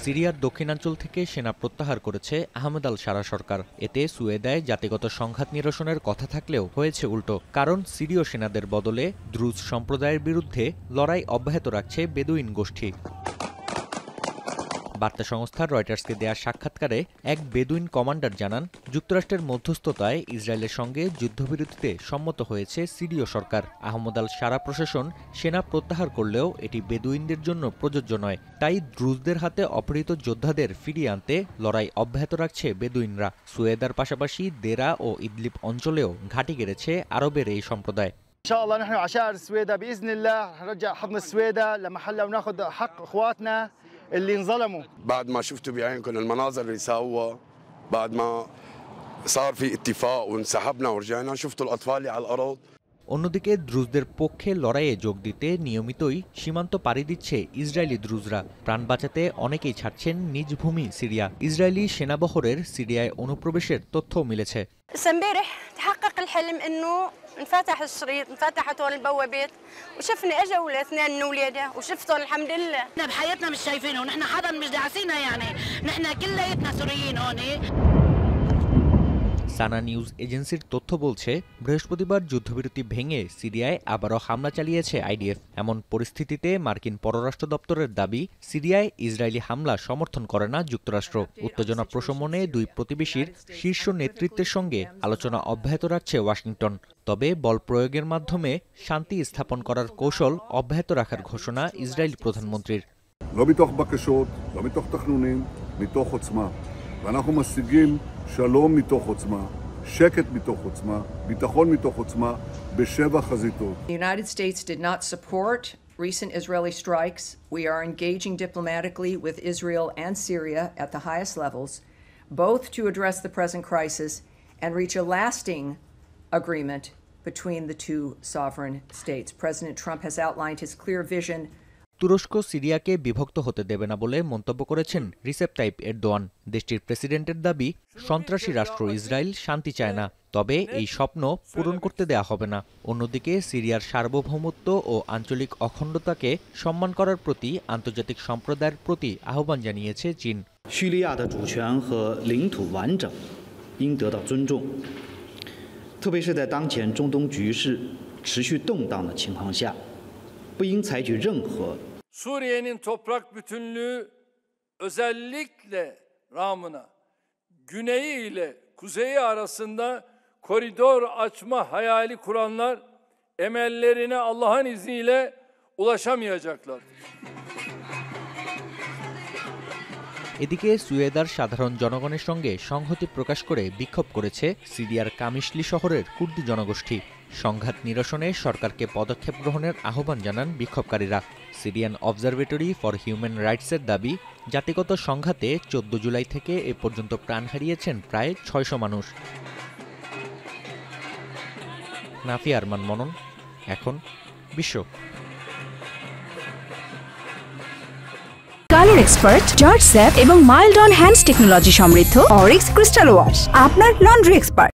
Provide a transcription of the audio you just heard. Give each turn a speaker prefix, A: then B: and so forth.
A: সিরিয়ার দক্ষিণাঞ্চল থেকে সেনা প্রত্যাহার করেছে আহমেদ আল শারা সরকার। এতে সুয়েদায় জাতিগত সংঘাত নিরসনের কথা থাকলেও হয়েছে উল্টো। কারণ সিরীয় সেনাদের বদলে দ্রুজ সম্প্রদায়ের বিরুদ্ধে লড়াই অব্যাহত রাখছে বেদুইন গোষ্ঠী। বার্তা সংস্থা রয়টার্সকে দেয়া সাক্ষাৎকারে এক বেদুইন কমান্ডার জানান, যুক্তরাষ্ট্রের মধ্যস্থতায় ইসরায়েলের সঙ্গে যুদ্ধবিরতিতে সম্মত হয়েছে সিরীয় সরকার। আহমদ আল শারা প্রশাসন সেনা প্রত্যাহার করলেও এটি বেদুইনদের জন্য প্রযোজ্য নয়। তাই দ্রুজদের হাতে অপহৃত যোদ্ধাদের ফিরিয়ে আনতে লড়াই অব্যাহত রাখছে বেদুইনরা। সুয়েদার পাশাপাশি দেরা ও ইদলিব অঞ্চলেও ঘাঁটি গেড়েছে আরবের এই সম্প্রদায়।
B: ان شاء الله نحن عشائر السويدة باذن الله نرجع حضن السويدة لمحلها وناخذ حق اخواتنا اللي انظلموا.
C: بعد ما شفتوا بعينكم المناظر اللي ساووها، بعد ما صار في اتفاق وانسحبنا ورجعنا شفتوا الاطفال اللي على الارض.
A: অন্যদিকে দ্রুজদের পক্ষে লড়াইয়ে যোগ দিতে নিয়মিতই সীমান্ত পাড়ি দিচ্ছে ইসরায়েলি দ্রুজরা। প্রাণ বাঁচাতে অনেকেই ছাড়ছেন নিজ ভূমি সিরিয়া। ইসরায়েলি সেনাবহরের সিরিয়ায় অনুপ্রবেশের তথ্যও মিলেছে।
D: امبارح تحقق الحلم انه انفتح الشريط، انفتحت هول البوابات وشفنا اجوا الاثنين من اولادها وشفتهم الحمد لله.
E: احنا بحياتنا مش شايفينهم، نحن حدا مش داعسينا يعني، نحن كلياتنا سوريين هون.
A: সানা নিউজ এজেন্সির তথ্য বলছে, বৃহস্পতিবার যুদ্ধবিরতি ভেঙে সিরিয়ায় আবারও হামলা চালিয়েছে আইডিএফ। এমন পরিস্থিতিতে মার্কিন পররাষ্ট্র দপ্তরের দাবি, সিরিয়ায় ইসরায়েলি হামলা সমর্থন করে না যুক্তরাষ্ট্র। উত্তেজনা প্রশমনে দুই প্রতিবেশীর শীর্ষ নেতৃত্বের সঙ্গে আলোচনা অব্যাহত রাখছে ওয়াশিংটন। তবে বল প্রয়োগের মাধ্যমে শান্তি স্থাপন করার কৌশল অব্যাহত রাখার ঘোষণা ইসরায়েলি প্রধানমন্ত্রীর।
F: לא מתוך בקשות, לא מתוך תכנונים, מתוך עוצמה. ואנחנו משיגים שלום מתוך עוצמה, שקט מתוך עוצמה, ביטחון מתוך עוצמה, בשבע חזיתות.
G: The United States did not support recent Israeli strikes. We are engaging diplomatically with Israel and Syria at the highest levels, both to address the present crisis and reach a lasting agreement between the two sovereign states. President Trump has outlined his clear vision.
A: তুরস্ক সিরিয়াকে বিভক্ত হতে দেবে না বলে মন্তব্য করেছেন Recep Tayyip Erdogan. দেশটির প্রেসিডেন্টের দাবি, সন্ত্রাসী রাষ্ট্র ইসরায়েল শান্তি চায় না, তবে এই স্বপ্ন পূরণ করতে দেয়া হবে না। অন্যদিকে সিরিয়ার সার্বভৌমত্ব ও আঞ্চলিক অখণ্ডতাকে সম্মান করার প্রতি আন্তর্জাতিক সম্প্রদায়ের প্রতি আহ্বান জানিয়েছে চীন।
H: 叙利亚的主权和领土完整应得到尊重，特别是在当前中东局势持续动荡的情况下，不应采取任何
I: Suriye'nin toprak bütünlüğü özellikle Ramına, güneyi ile kuzeyi arasında koridor açma hayali kuranlar emellerine Allah'ın izniyle ulaşamayacaklar.
A: এদিকে সুয়েদার সাধারণ জনগণের সঙ্গে সংহতি প্রকাশ করে বিক্ষোভ করেছে সিরিয়ার কামিশলি শহরের কুর্দি জনগোষ্ঠী। সংঘাত নিরসনে সরকারকে পদক্ষেপ গ্রহণের আহ্বান জানান বিক্ষোভকারীরা। সিরিয়ান অবজারভেটরি ফর হিউম্যান রাইটসের দাবি, জাতিগত সংঘাতে 14 জুলাই থেকে এ পর্যন্ত প্রাণ হারিয়েছেন প্রায় 600 মানুষ। নাফি আরমান মনন, এখন বিশ্ব।
J: কালার এক্সপার্ট, জর্জ স্যাপ এবং মাইল্ড অন হ্যান্ডস টেকনোলজি সমৃদ্ধ অরিক্স ক্রিস্টাল ওয়াশ, আপনার লন্ড্রি এক্সপার্ট।